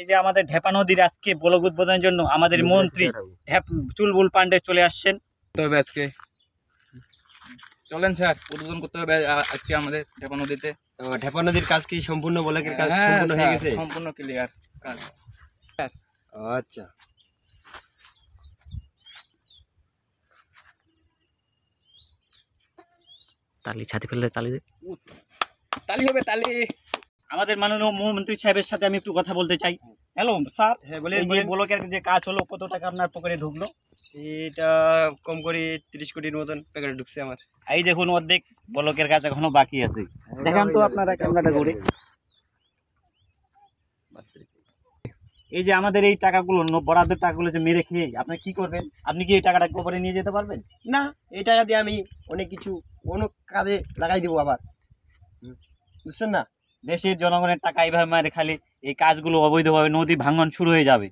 এই যে আমাদের ঢেপা নদীর আজকে ব্লক উদ্বোধনের জন্য আমাদের মন্ত্রী চুলবুল পান্ডে চলে আসছেন। তবে আজকে চলেন স্যার উদ্বোধন করতে হবে আজকে আমাদের ঢেপা নদীতে। ঢেপা নদীর কাজ কি সম্পূর্ণ ব্লকের কাজ সম্পূর্ণ হয়ে গেছে? সম্পূর্ণ ক্লিয়ার কাজ। আচ্ছা তালি ছাতি ফেললে তালি তালি হবে তালি। আমাদের মাননীয় মন্ত্রী সাহেবের সাথে আমি একটু কথা বলতে চাই। হ্যালো স্যার, হ্যাঁ এই যে ব্লকের যে কাজ হলো কত টাকা আপনার পকেটে ঢুকলো? এটা কম করে 30 কোটির মতন প্যাকেটে ঢুকছে আমার। এই দেখুন অর্ধেক ব্লকের কাজ এখনো বাকি আছে। দেখান তো আপনারা ক্যামেরাটা ঘুরে। এই যে আমাদের এই টাকাগুলো বরাদ্দের টাকাগুলো যে মেরে খেয়ে আপনি কি করবেন? আপনি কি এই টাকাটা গোপরে নিয়ে যেতে পারবেন? না, এই টাকা দিয়ে আমি অনেক কিছু অন্য কাজে লাগাই দিব আবার, বুঝছেন না? দেশের জনগণের টাকা এইভাবে মারে খালি এই কাজগুলো অবৈধভাবে নদী ভাঙন শুরু হয়ে যাবে।